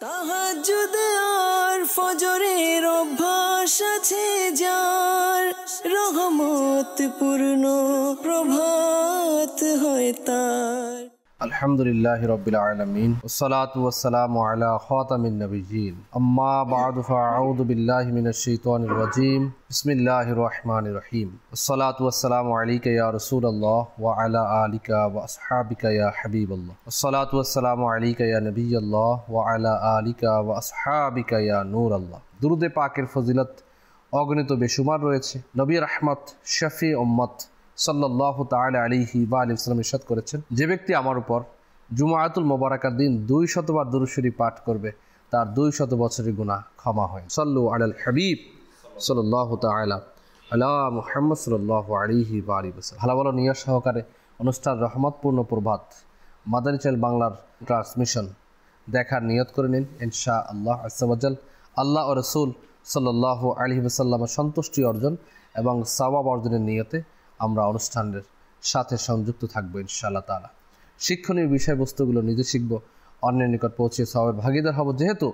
তাহাজ্জুদ আর ফজরের অভ্যাস আছে যার, রহমত পূর্ণ প্রভাত হয় তার। আলহামদুলিল্লাহি রাব্বিল আলামিন ওয়াসসালাতু ওয়াসসালামু আলা খাতামিন নাবিয়্যিন আম্মা বা'দু ফাআউযু বিল্লাহি মিনাশ শাইতানির রাজীম বিসমিল্লাহির রহমানির রহিম ওয়াসসালাতু ওয়াসসালামু আলাইকা ইয়া রাসূলুল্লাহ ওয়া আলা আলিকা ওয়া আসহাবিকা ইয়া হাবিবাল্লাহ ওয়াসসালাতু ওয়াসসালামু আলাইকা ইয়া নবিয়্যাল্লাহ ওয়া আলা আলিকা ওয়া আসহাবিকা ইয়া নূরাল্লাহ। দুরূদে পাকের ফজিলত অগণিত বেশুমার রয়েছে। নবী রাহমাত শফি উম্মত সাল্লাল্লাহু তাআলা আলাইহি ওয়া আলিহি ওয়াসাল্লাম ইরশাদ করেছেন, যে ব্যক্তি আমার উপর জুমআতুল মুবারাকার দিন 200 বার দুরূদ শরীফ পাঠ করবে তার 200 বছরের গুনাহ ক্ষমা হয়। সাল্লু আলাল হাবিব সাল্লাল্লাহু তাআলা আলা মুহাম্মদ সাল্লাল্লাহু আলাইহি ওয়া আলিহি ওয়াসাল্লাম। ভালো ভালো নিয়ত সহকারে অনুষ্ঠান রহমতপূর্ণ প্রভাত মাদানী চ্যানেল বাংলার ট্রান্সমিশন দেখার নিয়ত করে নিন। ইনশাআল্লাহ আজ্জা ওয়া জাল আল্লাহ ও রাসূল সাল্লাল্লাহু আলাইহি ওয়াসাল্লামের সন্তুষ্টি অর্জন এবং সওয়াব অর্জনের নিয়তে আমরা অনুষ্ঠানের সাথে সংযুক্ত থাকবো ইনশাআল্লাহ তাআলা। শিক্ষণীয় বিষয়বস্তুগুলো নিজে শিখব, অন্যের নিকট পৌঁছে সওয়াবের ভাগীদার হব। যেহেতু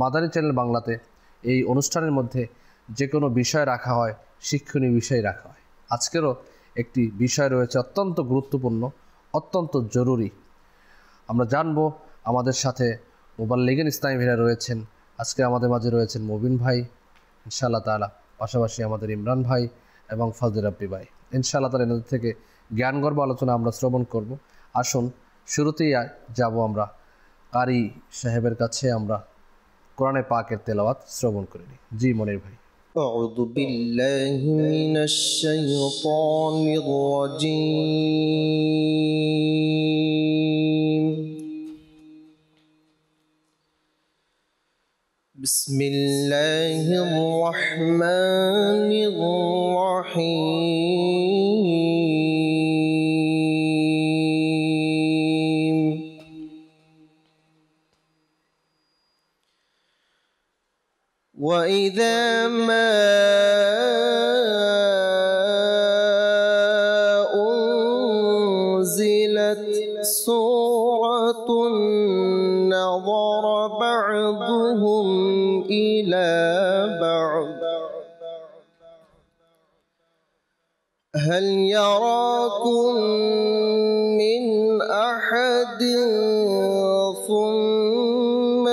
মাদানী চ্যানেল বাংলাতে এই অনুষ্ঠানের মধ্যে যে কোনো বিষয় রাখা হয়, শিক্ষণীয় বিষয় রাখা হয়। আজকেরও একটি বিষয় রয়েছে অত্যন্ত গুরুত্বপূর্ণ, অত্যন্ত জরুরি। আমরা জানবো আমাদের সাথে মুবাল্লিগিন ইসলামী ভাইরা রয়েছেন। আজকে আমাদের মাঝে রয়েছেন মুবিন ভাই ইনশাআল্লাহ তাআলা, পাশাপাশি আমাদের ইমরান ভাই এবং ফজল রাব্বি ভাই। ইনশাআল্লাহ তাআলা এদের থেকে জ্ঞানগর্ভ আলোচনা আমরা শ্রবণ করব। আসুন শুরুতেই যাব আমরা কারি সাহেবের কাছে, আমরা কোরআনে পাকের তেলাওয়াত শ্রবণ করে নিই। জি মনির ভাই। أعوذ بالله من الشيطان الرجيم بسم الله الرحمن الرحيم وإذا ما أنزلت سورة نظر بعضهم إلى بعض هل يراكم من أحد ثم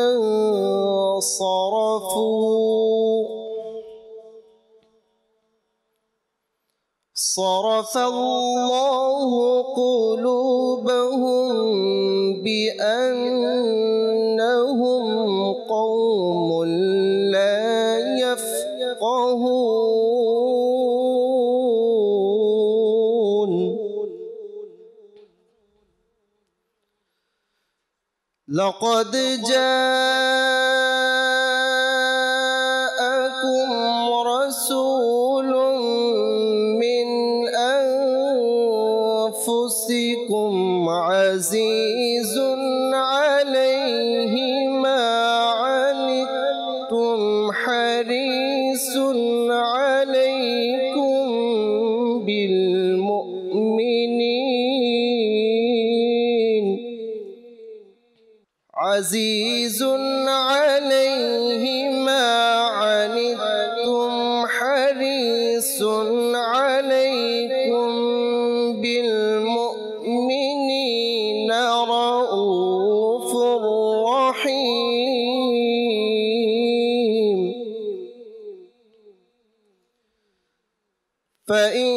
صرف الله قلوبهم بأنهم قوم لا يفقهون لقد جاءكم رسول من أنفسكم عزيز عليه ما عنتم حريص عليكم بالمؤمنين عزيز عليه ما عنتم حريص عليكم بالمؤمنين رؤوف رحيم فإن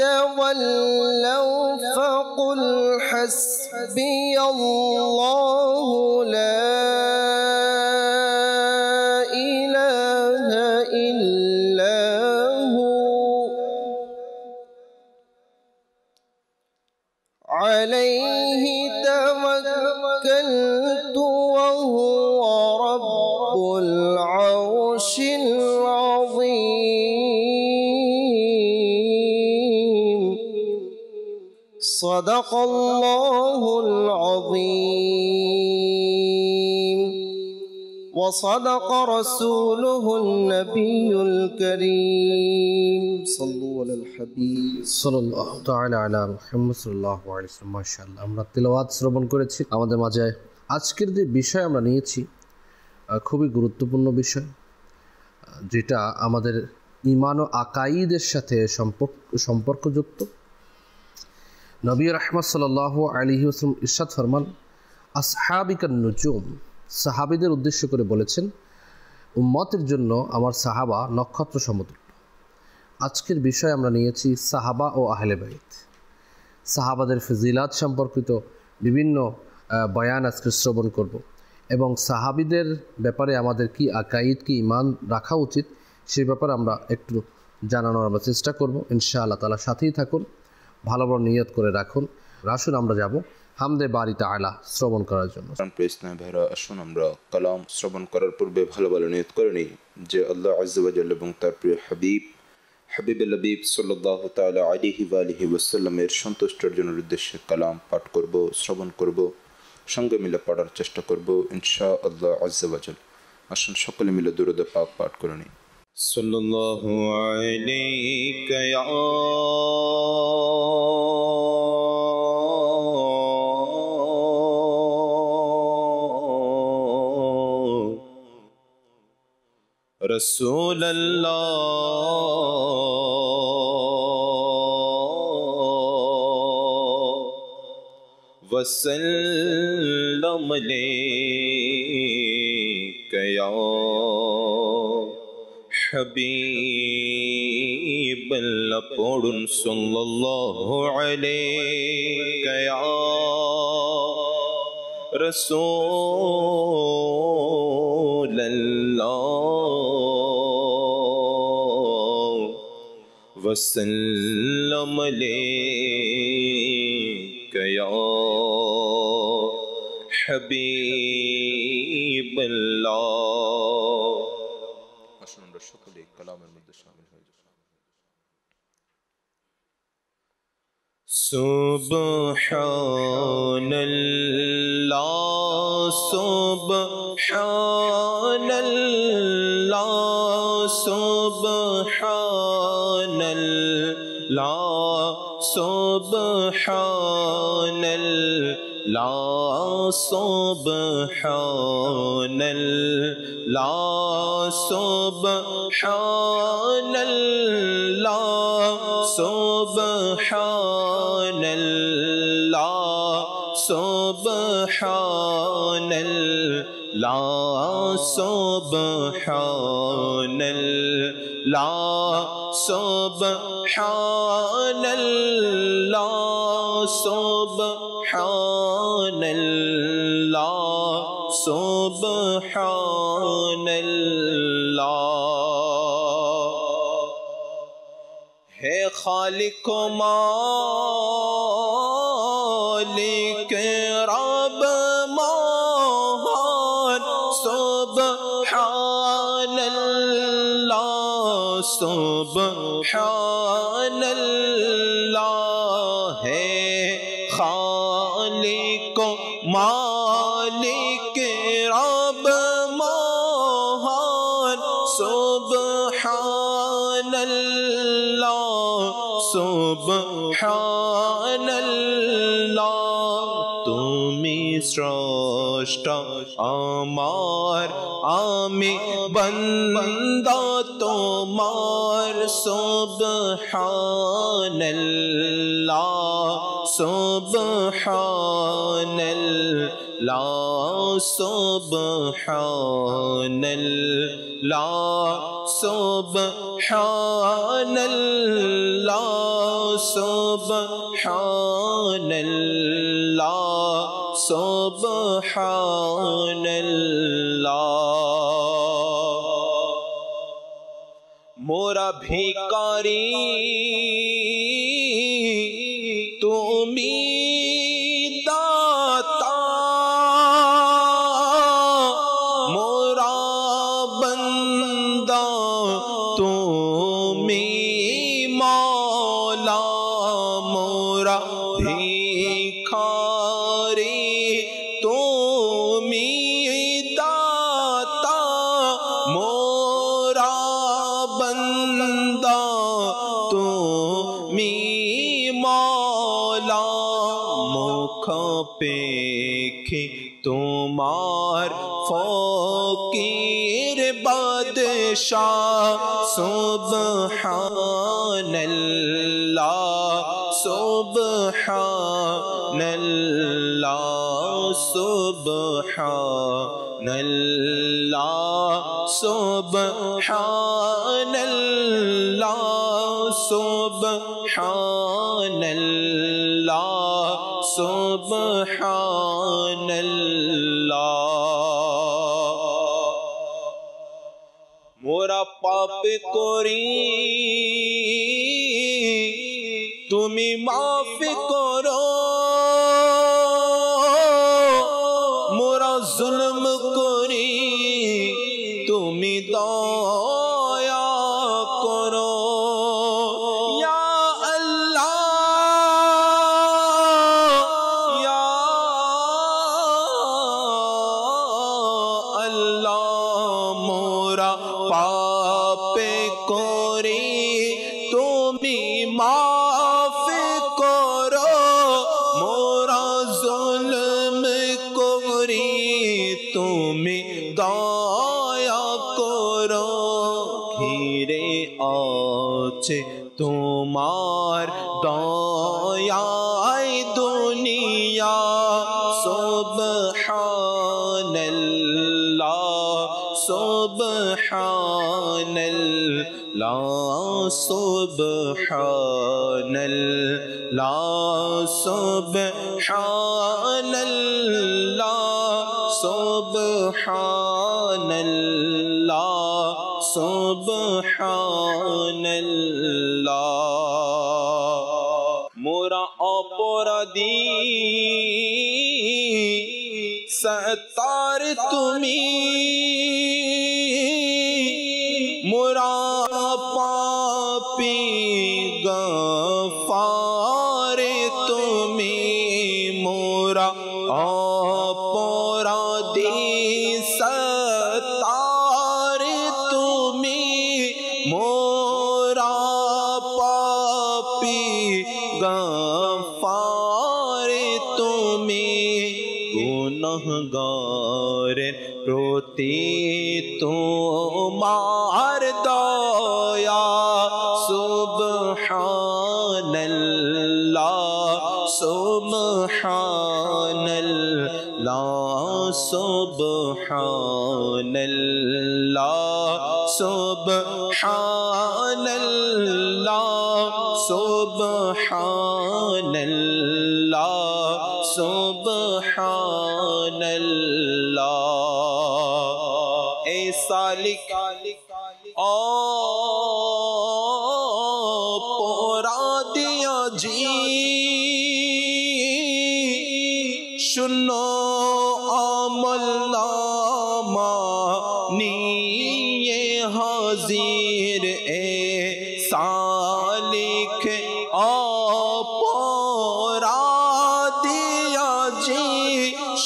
تولوا فقل حسبي الله لا إله إلا هو عليه توكلت وهو رب العرش العظيم صدق الله العظيم وصدق رسوله النبي الكريم صلوا على الحبيب সাল্লাল্লাহু তাআলা আলা মুহাম্মদ সাল্লাল্লাহু আলাইহি ওয়াসাল্লাম। মাশাআল্লাহ, আমরা তিলাওয়াত শ্রবণ করেছি। আমাদের মাঝে আজকের যে বিষয় আমরা নিয়েছি খুবই গুরুত্বপূর্ণ বিষয়, যেটা আমাদের ঈমান ও আকাঈদের সাথে সম্পর্কযুক্ত। নবী রাহমাত সাল্লাল্লাহু আলাইহি ওয়াসাল্লাম ইরশাদ ফরমান, আসহাবিকান নুজুম, সাহাবীদের উদ্দেশ্য করে বলেছেন, উম্মতের জন্য আমার সাহাবা নক্ষত্র সমতুল্য। আজকের বিষয় আমরা নিয়েছি সাহাবা ও আহলে বাইত। সাহাবাদের ফজিলাত সম্পর্কিত বিভিন্ন বয়ান আজকে শ্রবণ করব এবং সাহাবীদের ব্যাপারে আমাদের কি আকাঈদ, কি ঈমান রাখা উচিত সে ব্যাপারে আমরা একটু জানানোর আমরা চেষ্টা করব ইনশাআল্লাহ তাআলা। সাথেই থাকুন, ভালো বড় নিয়ত করে রাখুন। আসুন আমরা যাব হামদে বারি তাআলা শ্রবণ করার জন্য। প্রিয় ভাইরা, আসুন আমরা কালাম শ্রবণ করার পূর্বে ভালো ভালো নিয়ত করে নিই যে আল্লাহ আযজা ওয়া জাল্লা এবং তার প্রিয় হাবিবুল হাবিব সাল্লাল্লাহু তাআলা আলাইহি ওয়া আলিহি ওয়াসাল্লামের সন্তুষ্টি অর্জনের উদ্দেশ্যে কালাম পাঠ করব, শ্রবণ করব, সঙ্গে মিলে পড়ার চেষ্টা করব ইনশাআল্লাহ আযজা ওয়া জাল্লা। আসুন সকলে মিলে দুরূদ পাক পাঠ করে নিই। সাল্লাল্লাহু আলাইকা ইয়া رسول اللہ وسلم علیک یا حبیب اللہ، پڑھن صلی اللہ علیک یا رسول اللہ وسلم علیک یا حبیب اللہ۔ আসুন আমরা সকলে কালামের মধ্যে শামিল হয়ে যাই। সুবহানাল্লাহ সুবহানাল্লাহ সুবহানাল্লাহ সুবহানাল্লাহ সুবহানাল্লাহ সুবহানাল্লাহ সুবহানাল্লাহ সুবহানাল্লাহ সুবহানাল্লাহ সুবহানাল্লাহ সুবহানাল্লাহ। ہے خالق و مالک رب مہان سبحان اللہ سبحان اللہ، ہے خالق و مالک رب مہان سبحان اللہ سبحان اللہ، তুমি স্রষ্টা আমার আমি বান্দা তোমার সুবহানাল্লাহ সুবহানাল্লাহ সুবহানাল্লাহ সুবহানাল্লাহ সুবহানাল্লাহ সুবহানাল্লাহ। মোরা ভিখারি তুমি দাতা, মোরা বান্দা তুমি মওলা, মোরা ভিখারি তুমি দাতা, মোরা বান্দা তুমি شان سبحان اللہ سبحان اللہ سبحان اللہ سبحان اللہ سبحان اللہ سبحان اللہ মোরা পাপ করি তুমি মাফ করো মোরা জুলম করি তুমি দয়া করো ইয়া আল্লাহ ইয়া আল্লাহ মোরা পাপে করি তুমি মাফ করো মোরা জুলম করি তুমি দয়া করো ঘিরে আছে তোমার দয়ায় দুনিয়া সুবহানাল্লাহ সুবহানাল্লাহ সুবহানাল্লাহ সুবহানাল্লাহ সুবহানাল্লাহ সুবহানাল্লাহ মোরা অপরাধী সত্তার তুমি মোরা পাপী গফারে তুমি মোরা অপরাধী সত্তার তুমি মোরা পাপী গফারে তুমি গুনাহগারের প্রতি তোমার দয়া সুবহানাল্লাহ সুবহানাল্লাহ সুবহানাল্লাহ সুবহানাল্লাহ সুবহানাল্লাহ সুবহানাল্লাহ এ সালিক অপরাধিয়া জি শূন্য আমলনামা নিয়ে হাজির এ সালিক অপরাধিয়া জি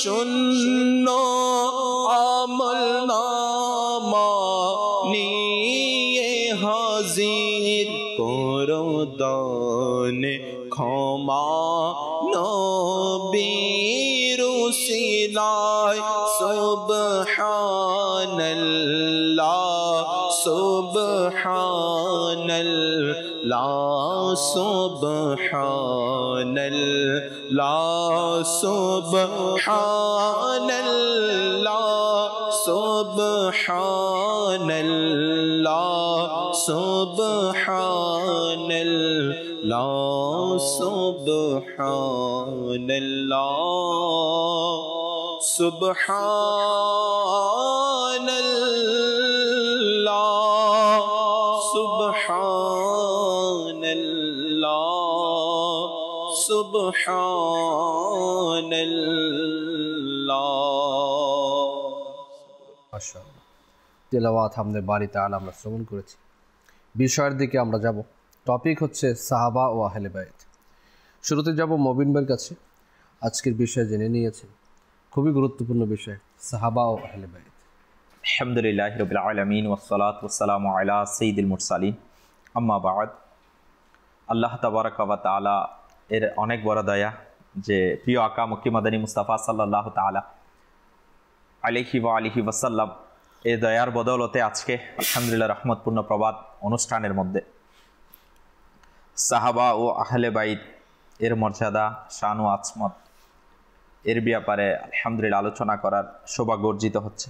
শূন্য আমলনামা নিয়ে হাজির করো দান ক্ষমা নবীর উসিলায় সুবহানাল্লাহ সুবহানাল্লাহ সুবহানাল্লাহ সুবহানাল্লাহ সুবহানাল্লাহ সুবহানাল্লাহ সুবহানাল্লাহ সুবহানাল্লাহ সুবহানাল্লাহ সুবহানাল্লাহ মাশাআল্লাহ তেলাওয়াত আমাদের বাড়ি তাআলা আমরা শ্রবণ করেছি বিষয়ের দিকে আমরা যাব টপিক হচ্ছে সাহাবা ও আহলে বাইত শুরুতে যাব মবিন ভাইয়ের কাছে আজকের বিষয় জেনে নিয়েছেন খুবই গুরুত্বপূর্ণ বিষয় সাহাবা ও আহলে বাইত আলহামদুলিল্লাহি রাব্বিল আলামিন ওয়াসসালাতু ওয়াসসালামু আলা সাইয়্যিদিল মুরসালিন আম্মা বা'দ আল্লাহ তাবারাকা ওয়া তাআলা এর অনেক বড় দয়া যে প্রিয় আকা মক্কি মাদানী মুস্তাফা সাল্লাল্লাহু তাআলা আলাইহি ওয়া আলিহি ওয়াসাল্লাম এই দয়ার বদৌলতে আজকে আলহামদুলিল্লাহ রহমতপূর্ণ প্রবাদ অনুষ্ঠানের মধ্যে সাহাবা ও আহলে বাইত এর মর্যাদা, শান ও আজমত এর ব্যাপারে আলহামদুলিল্লাহ আলোচনা করার সৌভাগ্য অর্জিত হচ্ছে।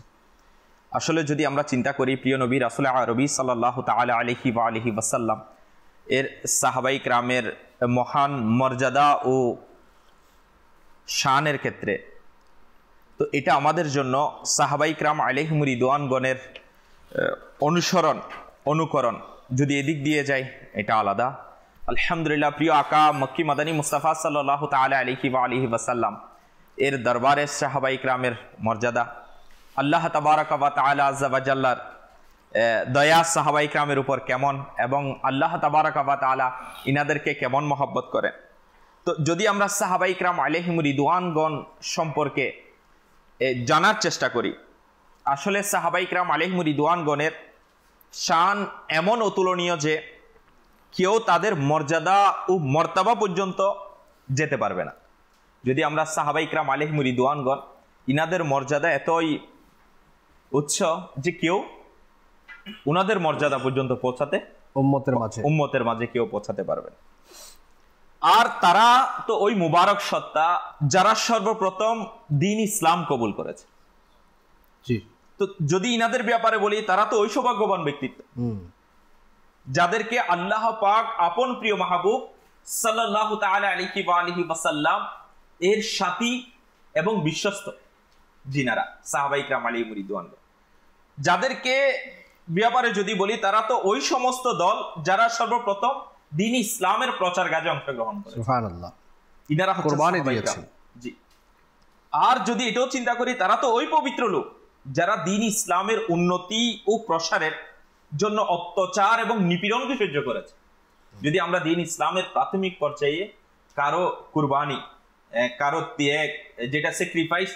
আসলে যদি আমরা চিন্তা করি, প্রিয় নবী রাসূল আরবি সাল্লাল্লাহু তাআলা আলাইহি ওয়া আলিহি ওয়াসাল্লাম এর সাহাবাই কিরামের মহান মর্যাদা ও শানের ক্ষেত্রে, তো এটা আমাদের জন্য সাহাবাই কিরাম আলাইহিম রিদওয়ানগণের অনুকরণ যদি এদিক দিয়ে যায় এটা আলাদা। আলহামদুলিল্লাহ প্রিয় আকা মক্কি মাদানী মুস্তাফা সাল্লাল্লাহু তাআলা আলাইহি ওয়া আলিহি ওয়াসাল্লাম এর দরবারে সাহাবাই কিরামের মর্যাদা, আল্লাহ তাবারাকা ওয়া তাআলা আযজা ওয়া জাল্লার দয়া সাহাবাই কিরামের উপর কেমন এবং আল্লাহ তাবারাকা ওয়া তাআলা ইনাদেরকে কেমন মহব্বত করেন। তো যদি আমরা সাহাবাই কিরাম আলাইহিম রিদওয়ানগণ সম্পর্কে জানার চেষ্টা করি, আসলে সাহাবাই কিরাম আলাইহিম রিদওয়ানগণের শান এমন অতুলনীয় যে কেউ তাদের মর্যাদা ও মর্তাবা পর্যন্ত যেতে পারবে না। যদি আমরা সাহাবাই কিরাম আলাইহিম রিদওয়ানগণ ইনাদের মর্যাদা এতই উচ্চ যে কেউ উনাদের মর্যাদা পর্যন্ত পৌঁছাতে উম্মতের মাঝে কেউ পৌঁছাতে পারবে না। আর তারা তো ওই মুবারক সত্তা যারা সর্বপ্রথম দ্বীন ইসলাম কবুল করেছে। তো যদি ইনাদের ব্যাপারে বলি, তারা তো ওই সৌভাগ্যবান ব্যক্তিত্ব যাদেরকে আল্লাহ পাক আপন প্রিয় মাহবুব সাল্লাল্লাহু তাআলা আলাইহি ওয়া আলিহি ওয়াসাল্লাম এর সাথী এবং বিশ্বস্ত জিনারা সাহাবায়ে কিরাম আলাইহিম রিদওয়ানগণ, যাদেরকে ব্যাপারে যদি বলি, তারা তো ওই সমস্ত দল যারা সর্বপ্রথম দ্বীন ইসলামের প্রচার কাজে অংশগ্রহণ করে। সুবহানাল্লাহ, ইনারা কুরবানি দিয়েছেন। জি, আর যদি এটাও চিন্তা করি, তারা তো ওই পবিত্র লোক যারা দ্বীন ইসলামের উন্নতি ও প্রসারের জন্য অত্যাচার এবং নিপীড়নকে সহ্য করেছে। যদি আমরা দ্বীন ইসলামের প্রাথমিক পর্যায়ে কারো কুরবানি, কারো ত্যাগ, যেটা স্যাক্রিফাইস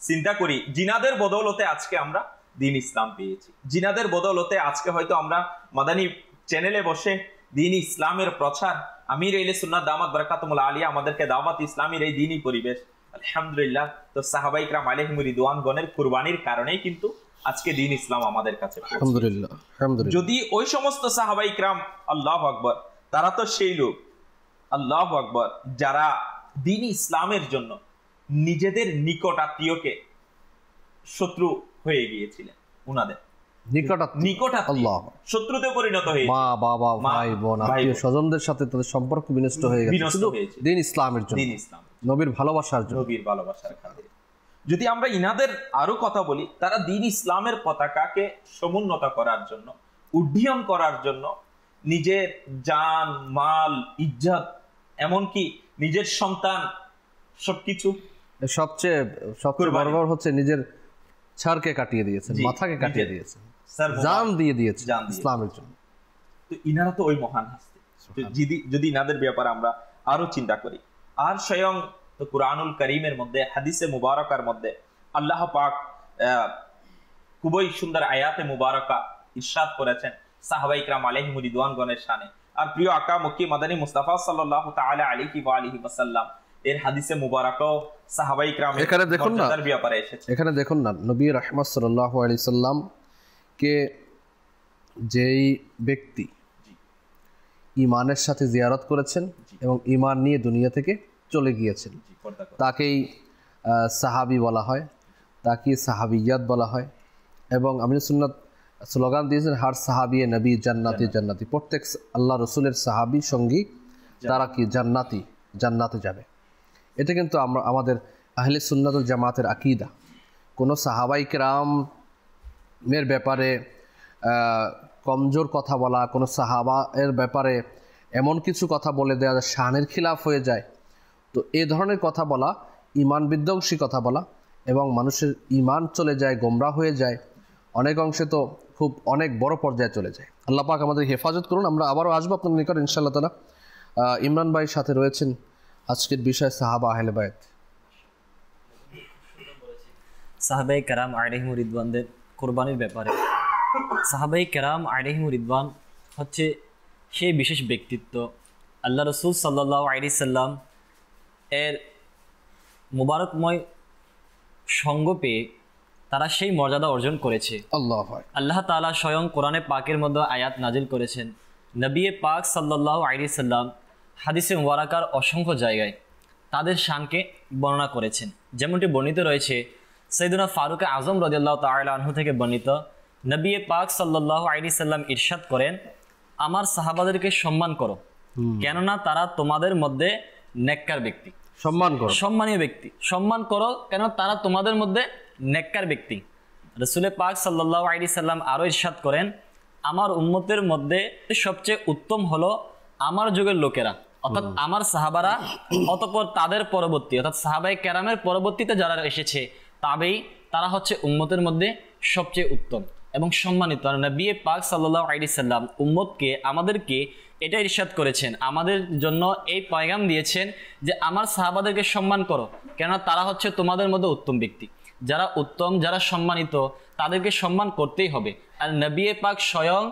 চিন্তা করি, জিনাদের বদৌলতে আজকে আমরা দ্বীন ইসলাম পেয়েছি। জিনাদের বদৌলতে আজকে হয়তো আমরা মাদানী চ্যানেলে বসে দ্বীন ইসলামের প্রচার, আমির আহলে সুন্নাত দামাত বারাকাতুহুল আলিয়া আমাদেরকে দাওয়াত ইসলামের এই দ্বীনি পরিবেশ, আলহামদুলিল্লাহ। তো সাহাবায়ে কিরাম আলাইহিম রিদওয়ানগণের কুরবানির কারণেই কিন্তু আজকে দ্বীন ইসলাম আমাদের কাছে। আলহামদুলিল্লাহ, আলহামদুলিল্লাহ। যদি ওই সমস্ত সাহাবায়ে কিরাম, আল্লাহু আকবার, তারা তো সেই লোক, আল্লাহু আকবার, যারা দ্বীন ইসলামের জন্য নিজেদের নিকট আত্মীয়কে শত্রু হয়ে গিয়েছিলেন, উনাদের শত্রুতে পরিণত হয়ে মা বাবা ভাই বোন আত্মীয় স্বজনদের সাথে তাদের সম্পর্ক বিনষ্ট হয়ে গেছে দ্বীন ইসলামের জন্য, নবীর ভালোবাসার জন্য, নবীর ভালোবাসার খাতিরে। যদি আমরা ইনাদের আরো কথা বলি, তারা দ্বীন ইসলামের পতাকাকে সমুন্নত করার জন্য, উড্ডীয়ন করার জন্য নিজের জান মাল ইজ্জত, এমনকি নিজের সন্তান, সবকিছু, সবচেয়ে বড় হচ্ছে নিজের ছাড়কে কাটিয়ে দিয়েছেন, মাথাকে কাটিয়ে দিয়েছেন, জান দিয়ে দিয়েছেন ইসলামের জন্য। তো ইনারা তো ওই মহান হাস্তি। যদি ইনাদের ব্যাপারে আমরা আরো চিন্তা করি, আর স্বয়ং তো কুরআনুল কারীমের মধ্যে, হাদিসে মুবারকার মধ্যে আল্লাহ পাক খুবই সুন্দর আয়াতে মুবারকা ইরশাদ করেছেন সাহাবায়ে কিরাম আলাইহিম রিদওয়ানগণের শানে। আর প্রিয় আকা মক্কি মাদানী মুস্তাফা সাল্লাল্লাহু তাআলা আলাইহি ওয়া আলিহি ওয়াসাল্লাম এর হাদিসে মুবারাকাও সাহাবায়ে কিরামের এখানে দেখুন না, ব্যাপারে এসেছে। এখানে দেখুন না, নবী রাহমাত সাল্লাল্লাহু আলাইহি সাল্লাম কে যেই ব্যক্তি ঈমানের সাথে জিয়ারত করেছেন এবং ঈমান নিয়ে দুনিয়া থেকে চলে গিয়েছেন, তাকেই সাহাবী বলা হয়, তাকে সাহাবিয়াত বলা হয়। এবং আমির সুন্নাত স্লোগান দিয়েছেন, হার সাহাবী নবী জান্নাতি জান্নাতি, প্রত্যেক আল্লাহ রসুলের সাহাবী সঙ্গী তারা কি জান্নাতে যাবে। এটা কিন্তু আমাদের আহলে সুন্নাত ওয়াল জামাতের আকীদা। কোনো সাহাবায়ে কিরামের ব্যাপারে কমজোর কথা বলা, কোনো সাহাবা এর ব্যাপারে এমন কিছু কথা বলে দেওয়া শানের খিলাফ হয়ে যায়, তো এই ধরনের কথা বলা ঈমান বিধ্বংসী কথা বলা, এবং মানুষের ঈমান চলে যায়, গোমরাহ হয়ে যায়, অনেক অংশে তো খুব অনেক বড় পর্যায়ে চলে যায়। আল্লাহ পাক আমাদের হেফাজত করুন। আমরা আবারও আসবো আপনার নিকট ইনশাআল্লাহ তাআলা। ইমরান ভাই সাথে রয়েছেন আজকের বিষয় সাহাবা আহলে বাইত। সাহাবায়ে কেরাম আলাইহিম রিদওয়ানদের কুরবানির ব্যাপারে, সাহাবায়ে কেরাম আলাইহিম রিদওয়ান হচ্ছে সেই বিশেষ ব্যক্তিত্ব, আল্লাহ রসুল সাল্লাল্লাহু আলাইহি সাল্লাম এর মুবারকময় সঙ্গ পেয়ে তারা সেই মর্যাদা অর্জন করেছে। আল্লাহ আল্লাহ তাআলা স্বয়ং কোরআনে পাকের মধ্যে আয়াত নাজিল করেছেন। নবী পাক সাল্লাল্লাহু আলাইহি সাল্লাম হাদিসে মুবারাকার অসংখ্য জায়গায় তাদের শানকে বর্ণনা করেছেন। যেমনটি বর্ণিত রয়েছে সাইয়েদুনা ফারুক আজম রাদিয়াল্লাহু তাআলা আনহু থেকে বর্ণিত, নবী পাক সাল্লাল্লাহু আলাইহি সাল্লাম ইরশাদ করেন, আমার সাহাবাদেরকে সম্মান করো, কেননা তারা তোমাদের মধ্যে নেককার ব্যক্তি। সম্মানীয় ব্যক্তি, সম্মান করো কেন তারা তোমাদের মধ্যে নেককার ব্যক্তি। রাসূল পাক সাল্লাল্লাহু আলাইহি সাল্লাম আরো ইরশাদ করেন, আমার উম্মতের মধ্যে সবচেয়ে উত্তম হলো আমার যুগের লোকেরা, অর্থাৎ আমার সাহাবারা, অতঃপর তাদের পরবর্তী অর্থাৎ সাহাবায়ে কেরামের পরবর্তীতে যারা এসেছে তাবেই, তারা হচ্ছে উম্মতের মধ্যে সবচেয়ে উত্তম এবং সম্মানিত। আর নবী পাক সাল্লাল্লাহু আলাইহি সাল্লাম উম্মতকে, আমাদেরকে এটা ইরশাদ করেছেন, আমাদের জন্য এই পয়গাম দিয়েছেন যে আমার সাহাবাদেরকে সম্মান করো, কেননা তারা হচ্ছে তোমাদের মধ্যে উত্তম ব্যক্তি। যারা উত্তম, যারা সম্মানিত, তাদেরকে সম্মান করতেই হবে। আর নবী পাক স্বয়ং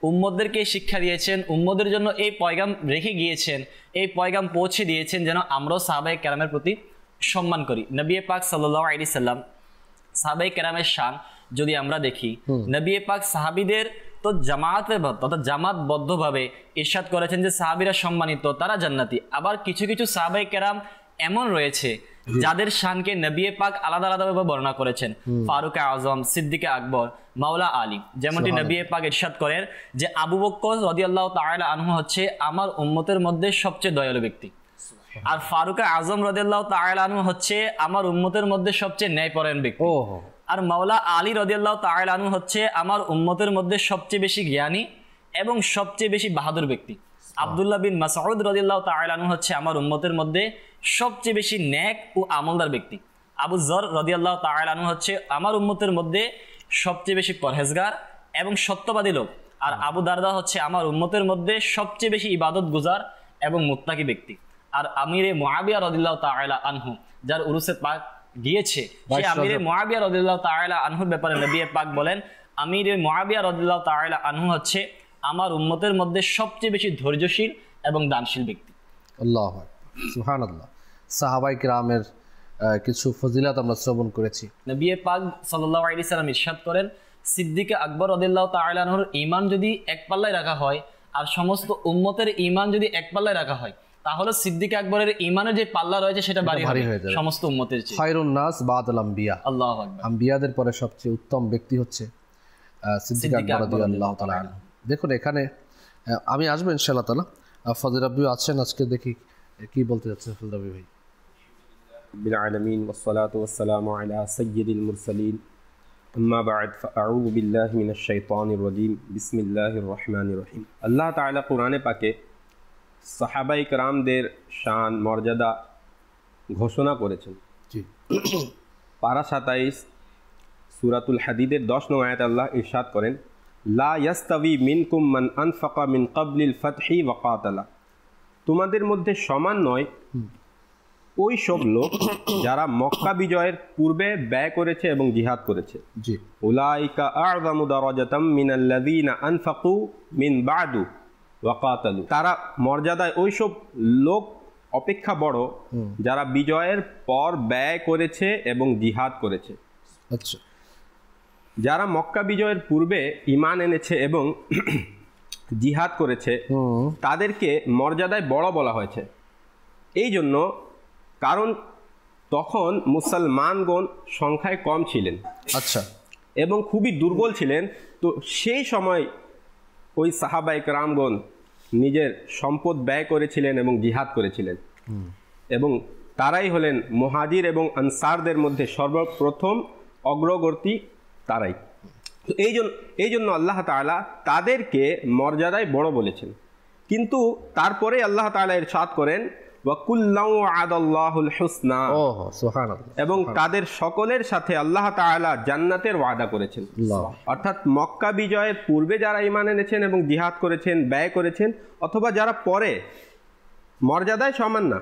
উম্মতদেরকে শিক্ষা দিয়েছেন, উম্মতের জন্য এই পয়গাম রেখে গিয়েছেন, এই পয়গাম পৌঁছে দিয়েছেন যেন আমরাও সাহাবায়ে কেরামের প্রতি সম্মান করি। নবী পাক সাল্লাল্লাহু আলাইহি সাল্লাম সাহাবায়ে কেরামের শান যদি আমরা দেখি, নবী পাক সাহাবীদের তো জামাতবদ্ধভাবে ইরশাদ করেছেন যে সাহাবীরা সম্মানিত, তারা জান্নাতি। আবার কিছু কিছু সাহাবায়ে কেরাম এমন রয়েছে যাদের শানকে নবী পাক আলাদা আলাদাভাবে বর্ণনা করেছেন। ফারুক আজম, সিদ্দিক আকবর, মাওলা আলী, যেমনটি নবী পাক ইরশাদ করেন যে আবু বকর রাদিয়াল্লাহু তাআলা আনহু হচ্ছে আমার উম্মতের মধ্যে সবচেয়ে দয়ালু ব্যক্তি, আর ফারুক আজম রাদিয়াল্লাহু তাআলা আনহু হচ্ছে আমার উম্মতের মধ্যে সবচেয়ে ন্যায়পরায়ণ ব্যক্তি, আর মাওলা আলী রাদিয়াল্লাহু তাআলা আনহু হচ্ছে আমার উম্মতের মধ্যে সবচেয়ে বেশি জ্ঞানী এবং সবচেয়ে বেশি বাহাদুর ব্যক্তি। আব্দুল্লাহ বিন মাসউদ রাদিয়াল্লাহু তাআলা আনহু হচ্ছে আমার উম্মতের মধ্যে সবচেয়ে বেশি নেক ও আমলদার ব্যক্তি। আবু যর রাদিয়াল্লাহু তাআলা আনহু হচ্ছে আমার উম্মতের মধ্যে সবচেয়ে বেশি পরহেজগার এবং সত্যবাদী লোক, আর আবু দারদা হচ্ছে আমার উম্মতের মধ্যে সবচেয়ে বেশি ইবাদত গুজার এবং মুত্তাকি ব্যক্তি। আর আমিরে মুআবিয়া রাদিয়াল্লাহু তাআলা আনহু, যার উরুসে পাক গিয়েছে, সেই আমিরে মুআবিয়া রাদিয়াল্লাহু তাআলা আনহুর ব্যাপারে নবী পাক বলেন, আমিরে মুআবিয়া রাদিয়াল্লাহু তাআলা আনহু হচ্ছে আমার উম্মতের মধ্যে সবচেয়ে বেশি ধৈর্যশীল এবং দানশীল ব্যক্তি। আল্লাহু আকবার, সুবহানাল্লাহ। সাহাবায়ে কেরামের কিছু ফজিলত আমরা শ্রবণ করেছি। নবী পাক সাল্লাল্লাহু আলাইহি সাল্লাম ইরশাদ করেন, সিদ্দিক আকবর রাদিয়াল্লাহু তাআলা আনহুর ঈমান যদি এক পাল্লায় রাখা হয় আর সমস্ত উম্মতের ঈমান যদি এক পাল্লায় রাখা হয়, তাহলে সিদ্দিক আকবরের ঈমানের যে পাল্লা রয়েছে সেটা ভারী হয়ে যাবে সমস্ত উম্মতের চেয়ে। খায়রুন নাস বাদাল আম্বিয়া, আল্লাহু আকবার, আম্বিয়াদের পরে সবচেয়ে উত্তম ব্যক্তি হচ্ছে সিদ্দিক আকবর রাদিয়াল্লাহু তাআলা আনহু। দেখুন এখানে আমি আসবো ইনশাআল্লাহ তাআলা। ফজল রাব্বি আছেন, আজকে দেখি কি বলতে যাচ্ছেন ফজল রাব্বি ভাই। বিল আলামিন ওয়াসসালাতু ওয়াসসালামু আলা সাইয়্যিদিল মুরসালিন, আম্মা বা'দ, ফাআউযু বিল্লাহি মিনাশ শাইতানির রাজীম, বিসমিল্লাহির রহমানির রহিম। আল্লাহ তাআলা কোরআনে পাকে সাহাবায়ে কেরামদের শান মর্যাদা ঘোষণা করেছেন। জি, পারা 27 সূরাতুল হাদিদের 10 নং আয়াতে আল্লাহ ইরশাদ করেন, লা ইয়াস্তাবি মিনকুম মান আনফাকা মিন ক্বাবলিল ফাতহি ওয়া কাতালা, তোমাদের মধ্যে সমান নয় ওই সব লোক যারা মক্কা বিজয়ের পূর্বে ব্যয় করেছে এবং জিহাদ করেছে। জি, উলাইকা আ'যামু দারাজাতাম মিনাল্লাযীনা আনফাকু মিন বা'দু ওয়া কাতালু, তারা মর্যাদায় ওই সব লোক অপেক্ষা বড় যারা বিজয়ের পর ব্যয় করেছে এবং জিহাদ করেছে। আচ্ছা, যারা মক্কা বিজয়ের পূর্বে ঈমান এনেছে এবং জিহাদ করেছে তাদেরকে মর্যাদায় বড় বলা হয়েছে। এই জন্য কারণ তখন মুসলমানগণ সংখ্যায় কম ছিলেন, আচ্ছা, এবং খুবই দুর্বল ছিলেন। তো সেই সময় ওই সাহাবায়ে কেরামগণ নিজের সম্পদ ব্যয় করেছিলেন এবং জিহাদ করেছিলেন, এবং তারাই হলেন মুহাজির এবং আনসারদের মধ্যে সর্বপ্রথম অগ্রবর্তী তারাই। তো এই জন্য আল্লাহ তাআলা তাদেরকে মর্যাদায় বড় বলেছেন। কিন্তু তারপরে আল্লাহ তাআলা ইরশাদ করেন, ওয়াকুল্লাউ ওয়াদাল্লাহুল হুসনা, সুবহানাল্লাহ, এবং তাদের সকলের সাথে আল্লাহ তাআলা জান্নাতের ওয়াদা করেছেন। অর্থাৎ মক্কা বিজয়ের পূর্বে যারা ঈমান এনেছেন এবং জিহাদ করেছেন, ব্যয় করেছেন, অথবা যারা পরে, মর্যাদায় সমান না।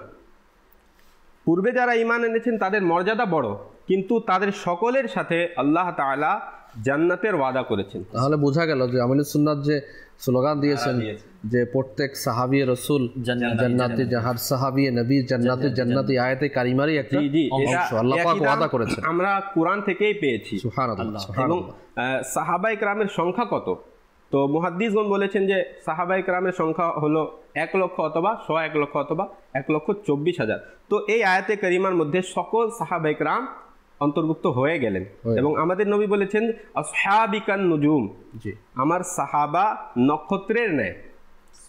পূর্বে যারা ঈমান এনেছেন তাদের মর্যাদা বড়, কিন্তু তাদের সকলের সাথে আল্লাহ তাআলা জান্নাতের ওয়াদা করেছেন। তাহলে বোঝা গেল যে আমিলুস সুন্নাত যে স্লোগান দিয়েছেন যে প্রত্যেক সাহাবী রাসূল জান্নাতি, যাহার সাহাবী নবী জান্নাতি জান্নাতি, আয়াতে কারিমারই একটা অংশ আল্লাহ পাক ওয়াদা করেছেন। আমরা কোরআন থেকেই পেয়েছি। সুবহানাল্লাহ। এবং সাহাবায়ে কেরামের সংখ্যা কত? তো মুহাদ্দিসগণ বলেছেন যে সাহাবায়ে কেরামের সংখ্যা হলো 1 লক্ষ অথবা 1.1 লক্ষ অথবা 1,24,000। তো এই আয়াতে কারিমার মধ্যে সকল সাহাবায়ে কেরাম অন্তর্ভুক্ত হয়ে গেলেন। এবং আমাদের নবী বলেছেন আসহাবিকান নুজুম, জি, আমার সাহাবা নক্ষত্রের ন্যায়।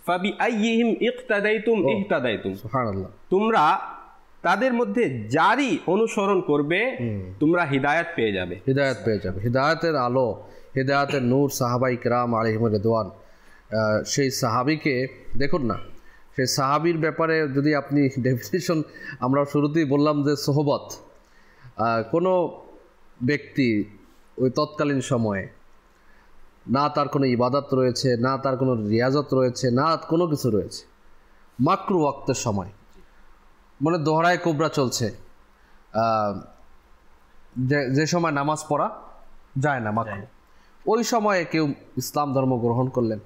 ফাবি আইয়িহিম ইকতাদাইতুম ইহতাদাইতুম, সুবহানাল্লাহ। তোমরা তাদের মধ্যে যারই অনুসরণ করবে তোমরা হিদায়াত পেয়ে যাবে। হিদায়াত পেয়ে যাবে, হিদায়াতের আলো, হিদায়াতের নূর সাহাবায়ে কেরাম আলাইহিমুর রিদওয়ান। সেই সাহাবীকে দেখুন না, সেই সাহাবীর ব্যাপারে যদি আপনি ডেফিনিশন, আমরা শুরুতেই বললাম যে সোহবত, কোনো ব্যক্তি ওই তৎকালীন সময়ে না তার কোনো ইবাদত রয়েছে, না তার কোনো রিয়াজত রয়েছে, না কোনো কিছু রয়েছে, মাকরু ওয়াক্তের সময়, মানে দোহরায় কুবরা চলছে, যে সময় নামাজ পড়া যায় না, মাকরু, ওই সময়ে কেউ ইসলাম ধর্ম গ্রহণ করলেন,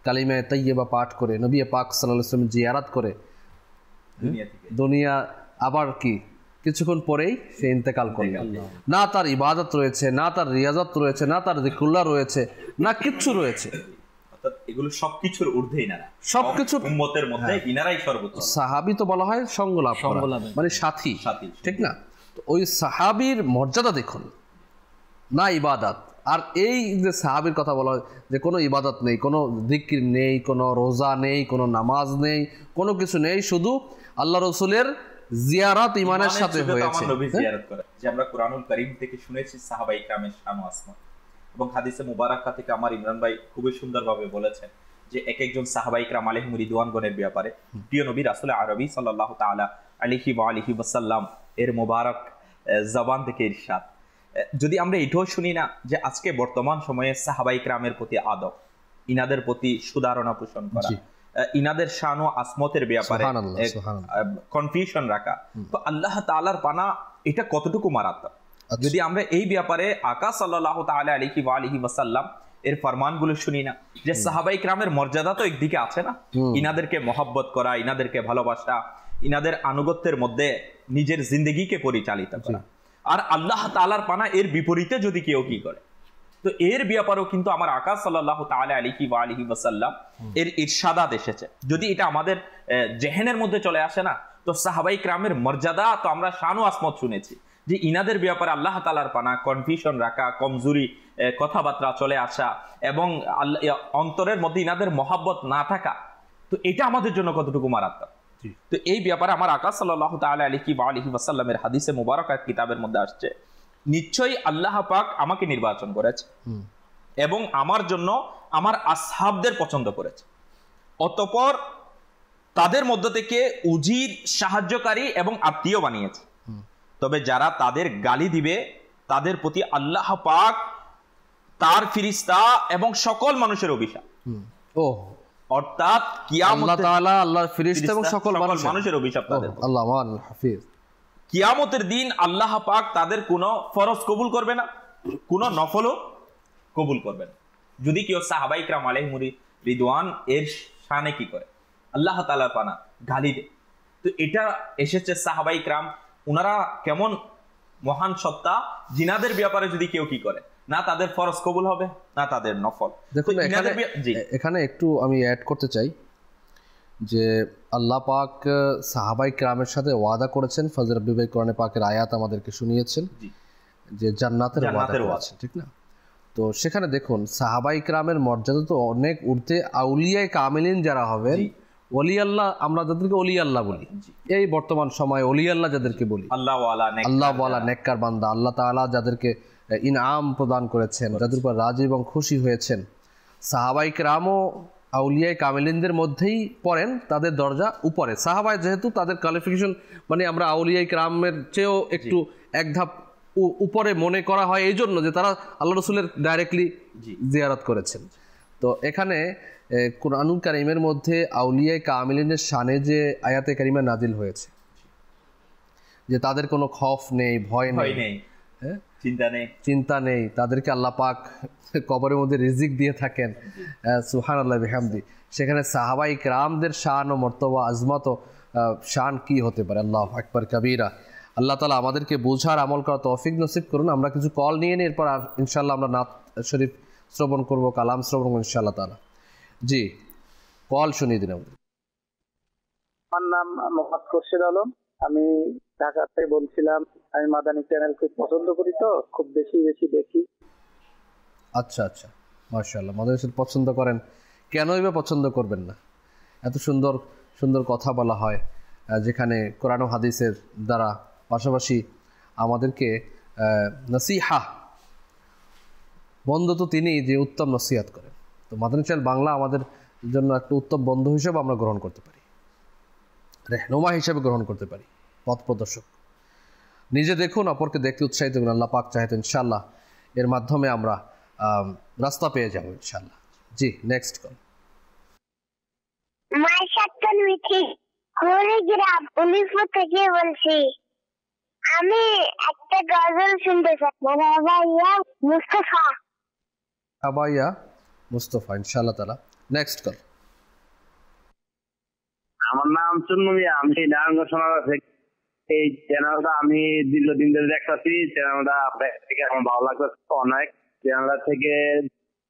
কালিমায়ে তাইয়্যিবা পাঠ করে, নবী পাক সাল্লাল্লাহু আলাইহি ওয়াসাল্লাম জিয়ারাত করে দুনিয়া, আবার কি কিছুক্ষণ পরেই সে ইন্তেকাল করলেন। না তার ইবাদত রয়েছে, না তার রিয়াজত রয়েছে, না তার যিকরুল্লাহ রয়েছে, না কিচ্ছু রয়েছে। অর্থাৎ এগুলো সবকিছুর ঊর্ধ্বে ইনারা, সবকিছু উম্মতের মধ্যে ইনারাই সর্বোচ্চ। সাহাবী তো বলা হয় সঙ্গ লাভ করা, মানে সাথী, ঠিক না? তো ওই সাহাবীর মর্যাদা দেখুন, না ইবাদত। আর এই যে সাহাবীর কথা বলা হয় যে কোনো ইবাদত নেই, কোনো জিকির নেই, কোনো রোজা নেই, কোনো নামাজ নেই, কোনো কিছু নেই, শুধু আল্লাহ রাসূলের জিয়ারত ইমানের সাথে হয়েছে। যে আমরা কোরআনুল কারীম থেকে শুনেছি সাহাবায়ে কেরামের শান ও আসমত, এবং হাদিসে মুবারাকা থেকে আমার ইমরান ভাই খুবই সুন্দরভাবে বলেছেন যে এক একজন সাহাবায়ে কেরাম আলাইহিম রিদওয়ানগণের ব্যাপারে প্রিয় নবী রাসূল আরবি সাল্লাল্লাহু তাআলা আলাইহি ওয়া আলিহি ওয়াসাল্লাম এর মোবারক জবান থেকে ইরশাদ। যদি আমরা এটাও শুনি না যে আজকে বর্তমান সময়ে সাহাবায়ে কেরামের প্রতি আদব, ইনাদের প্রতি সুধারণা পোষণ করা, ইনাদের শান ও আসমতের ব্যাপারে কনফিউশন রাখা, তো আল্লাহ তাআলার পানা এটা কতটুকু মারাত্মক। যদি আমরা এই ব্যাপারে আকা সাল্লাল্লাহু তাআলা আলাইহি ওয়া আলিহি ওয়াসাল্লাম এর ফরমানগুলো শুনি না, যে সাহাবায়ে কেরামের মর্যাদা তো একদিকে আছে না, ইনাদেরকে মহব্বত করা, ইনাদেরকে ভালোবাসা, ইনাদের আনুগত্যের মধ্যে নিজের জিন্দেগিকে পরিচালিত করা, আর আল্লাহ তাআলার পানা এর বিপরীতে যদি কেউ কি করে, তো এর ব্যাপারেও কিন্তু আমার আকা সাল্লাল্লাহু তাআলা আলাইহি ওয়া আলিহি ওয়াসাল্লাম এর ইরশাদাত এসেছে। যদি এটা আমাদের জেহেনের মধ্যে চলে আসে না, তো সাহাবায়ে কেরামের মর্যাদা তো আমরা শান ও আসমত শুনেছি, যে ইনাদের ব্যাপারে আল্লাহ তাআলার পানা কনফিউশন রাখা, কমজোরি কথাবার্তা চলে আসা, এবং অন্তরের মধ্যে ইনাদের মহাব্বত না থাকা, তো এটা আমাদের জন্য কতটুকু মারাত্মক। তো এই ব্যাপারে আমার আকা সাল্লাল্লাহু তাআলা আলাইহি ওয়া আলিহি ওয়াসাল্লামের হাদিসে মুবারাকা কিতাবের মধ্যে আসছে, নিশ্চয়ই আল্লাহ পাক আমাকে নির্বাচন করেছে এবং আমার জন্য আমার আসহাবদের পছন্দ করেছে, অতঃপর তাদের মধ্য থেকে উজির, সাহায্যকারী এবং আত্মীয় বানিয়েছে। তবে যারা তাদের গালি দিবে তাদের প্রতি আল্লাহ পাক, তার ফিরিস্তা এবং সকল মানুষের অভিশাপ। অর্থাৎ কিয়ামত, আল্লাহ তাআলা, আল্লাহর ফিরিস্তা এবং সকল মানুষের অভিশাপ তাদের। আল্লাহ হাফেজ। কিয়ামতের দিন আল্লাহ পাক তাদের কোনো ফরজ কবুল করবে না, কোনো নফলও কবুল করবে না। যদি কেউ সাহাবায়ে কেরাম আলাইহিম রিদওয়ান এর শানে কি করে, আল্লাহ তাআলার পানা গালি দেয়, তো এটা এসেছে সাহাবায়ে কেরাম ওনারা কেমন মহান সত্তা, জিনাদের ব্যাপারে যদি কেউ কি করে, না তাদের ফরজ কবুল হবে, না তাদের নফল। দেখুন এখানে একটু আমি অ্যাড করতে চাই যে আল্লাহ পাক সাহাবায়ে কেরামের সাথে ওয়াদা করেছেন, ফজর রব্বি ভাই কোরআনে পাকের আয়াত আমাদেরকে শুনিয়েছেন যে জান্নাতের ওয়াদা করেছেন, ঠিক না? তো সেখানে দেখুন সাহাবায়ে কেরামের মর্যাদা তো অনেক ঊর্ধ্বে। আউলিয়ায়ে কামিলিন যারা হবেন, ওলি আল্লাহ, আমরা যাদেরকে ওলি আল্লাহ বলি, এই বর্তমান সময়ে ওলি আল্লাহ যাদেরকে বলি, আল্লাহওয়ালা নেককার বান্দা, আল্লাহ তাআলা যাদেরকে ইনআম প্রদান করেছেন, যাদের উপর রাজি এবং খুশি হয়েছেন, সাহাবায়ে কেরামও আউলিয়ায়ে কামিলিনদের মধ্যেই পড়েন, তাদের দরজা উপরে। সাহাবায়ে যেহেতু তাদের কোয়ালিফিকেশন, মানে আমরা আউলিয়ায়ে কেরামের চেয়েও একটু এক ধাপ উপরে মনে করা হয়, এই জন্য যে তারা আল্লাহ রাসূলের ডাইরেক্টলি জিয়ারত করেছেন। তো এখানে কুরআনুল কারীমের মধ্যে আউলিয়ায়ে কামিলিনের শানে যে আয়াতে কারিমা নাজিল হয়েছে, যে তাদের কোনো খৌফ নেই, ভয় নেই, চিন্তা নেই, তাদেরকে আল্লাহ পাক কবরের মধ্যে রিজিক দিয়ে থাকেন। সুবহানাল্লাহ বিহামদি। সেখানে সাহাবাই কিরামদের শান ও মর্তবা আজমত ও শান কি হতে পারে। আল্লাহু আকবার কবীরা। আল্লাহ তাআলা আমাদেরকে বোঝার আমল করার তৌফিক নসিব করুন। আমরা কিছু কল নিয়ে নিই, এরপর ইনশাআল্লাহ আমরা নাত শরীফ শ্রবণ করব, কালাম শ্রবণ করব ইনশাআল্লাহ তাআলা। জি, কল শুনিয়ে দিন আমাদের। আমার নাম মোহাম্মদ খুরশেদ আলম, আমি ঢাকা থেকে বলছিলাম। আমি মাদানী চ্যানেল খুব পছন্দ করি, তো খুব বেশি দেখি। আচ্ছা আচ্ছা, মাশাআল্লাহ। মাদানী চ্যানেল পছন্দ করেন, কেনই বা পছন্দ করবেন না? এত সুন্দর সুন্দর কথা বলা হয় যেখানে কোরআন ও হাদিসের দ্বারা, পাশাপাশি আমাদেরকে নসিহা, বন্ধু তো তিনি যে উত্তম নসিহত করেন। তো মাদানী চ্যানেল বাংলা আমাদের জন্য একটা উত্তম বন্ধু হিসেবে আমরা গ্রহণ করতে পারি, রেহনুমা হিসেবে গ্রহণ করতে পারি, পথ প্রদর্শক। নিজে দেখুন, অপরকে দেখতে উৎসাহিত করুন। আল্লাহ পাক চাহে তো ইনশাআল্লাহ এর মাধ্যমে আমরা রাস্তা পেয়ে যাব ইনশাআল্লাহ। জি, নেক্সট কল। থেকে বলছি, আমি একটা গজল শুনতে চাই। মুস্তফা আবাইয়া মুস্তফা, ইনশাআল্লাহ তাআলা। Next call. আমার নাম চুন্নু মিয়া, আমি নারায়ণগঞ্জ সোনারগাঁ থেকে। এই চ্যানেলটা আমি দীর্ঘদিন ধরে দেখতেছি। চ্যানেলটা থেকে আমার ভালো লাগতেছে অনেক। চ্যানেলটা থেকে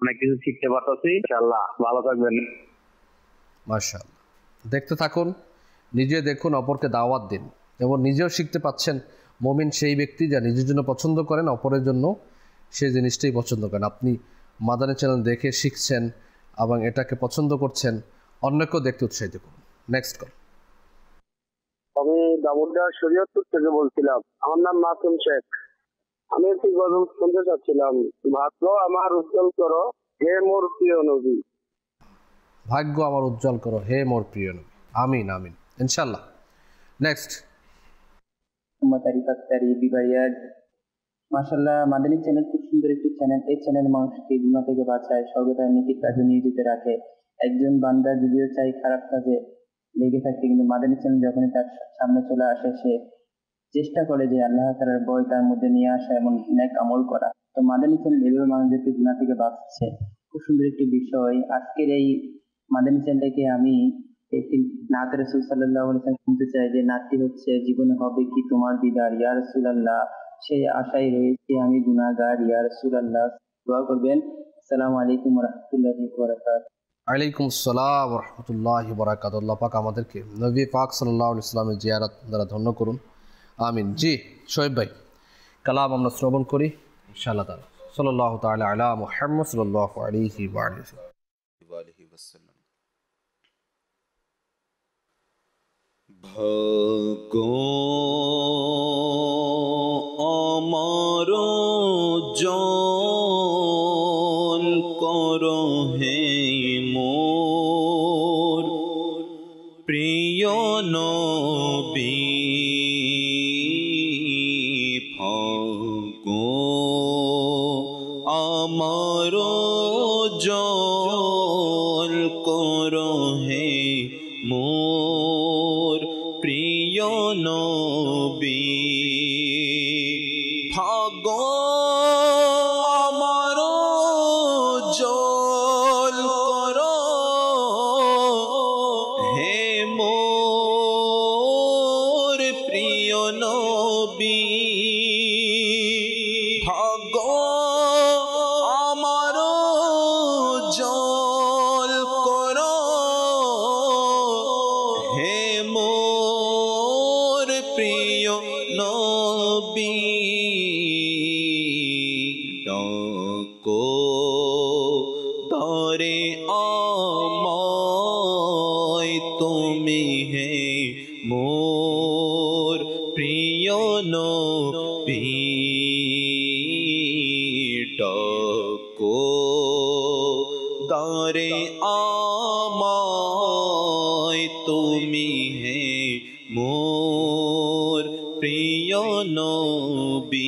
অনেক কিছু শিখতে পারতেছি। ইনশাআল্লাহ ভালো থাকবেন। মাশাআল্লাহ। দেখতে থাকুন, নিজে দেখুন, অপরকে দাওয়াত দিন, এবং নিজেও শিখতে পাচ্ছেন। মুমিন সেই ব্যক্তি যা নিজের জন্য পছন্দ করেন, অপরের জন্য সেই জিনিসটাই পছন্দ করেন। আপনি মাদানী চ্যানেল দেখে শিখছেন এবং এটাকে পছন্দ করছেন, অন্যকেও দেখতে উৎসাহিত করুন। Next call. আমি দামোদর শরীয়তপুর থেকে বলছিলাম। আমার নাম মাসুম শেখ। আমি একটি গজল শুনতে চাচ্ছিলাম। ভাগ্য আমার উজ্জ্বল করো হে মোর প্রিয় নবী। ভাগ্য আমার উজ্জ্বল করো হে মোর প্রিয় নবী। আমিন আমিন, ইনশাআল্লাহ। নেক্সট। মাশাআল্লাহ, মাদানী চ্যানেল খুব সুন্দর একটি চ্যানেল। এই চ্যানেল মানুষকে গুনাহ থেকে বাঁচায়, সর্বদা নেকির কাজে নিয়োজিত রাখে। একজন বান্দা যদিও চাই খারাপ কাজে লেগে থাকতে, কিন্তু মাদানী চ্যানেল যখনই তার সামনে চলে আসে, সে চেষ্টা করে যে আল্লাহ তাআলার ভয় তার মধ্যে নিয়ে আসা এবং নেক আমল করা। তো মাদানী চ্যানেল এভাবে মানুষদেরকে গুনাহ থেকে বাঁচাচ্ছে, খুব সুন্দর একটি বিষয়। আজকের এই মাদানী চ্যানেল থেকে আমি একটি নাত রাসূল সাল্লাল্লাহু আলাইহি ওয়াসাল্লাম শুনতে চাই, যে নাতটি হচ্ছে, জীবনে হবে কি তোমার দিদার ইয়া রাসূলুল্লাহ, সেই আশায় রয়েছে আমি গুনাহগার ইয়া রাসূলুল্লাহ। দোয়া করবেন। আসসালামু আলাইকুম ওয়া রাহমাতুল্লাহি ওয়া বারাকাতুহু। আলাইকুম আসসালাম ওয়া রাহমাতুল্লাহি ওয়া বারাকাতুহু। আল্লাহ পাক আমাদেরকে নবী পাক সাল্লাল্লাহু আলাইহি ওয়াসাল্লামের জিয়ারত দ্বারা ধন্য করুন, আমিন। জি, শোয়েব ভাই, কালাম আমরা শ্রবণ করি ইনশাআল্লাহ তাআলা। সাল্লাল্লাহু তাআলা আলা মুহাম্মদ সাল্লাল্লাহু আলাইহি ওয়া আলিহি ওয়াসাল্লাম। ভাগ্য আমার উজ্জ্বল করো হে মোর প্রিয় নবী। ভাগ্য আমার উজ্জ্বল করো হে মোর প্রিয় নবী। ভাগ্য আমার উজ্জ্বল করো হে মোর প্রিয় নবী। ভাগ্য আমার উজ্জ্বল করো হে মোর প্রিয় নবী। ডাকো ধরে আমায় তুমি হে মোর প্রিয় নবী। ডাকো ধরে আমায় তুমি হে মোর প্রিয় নবী।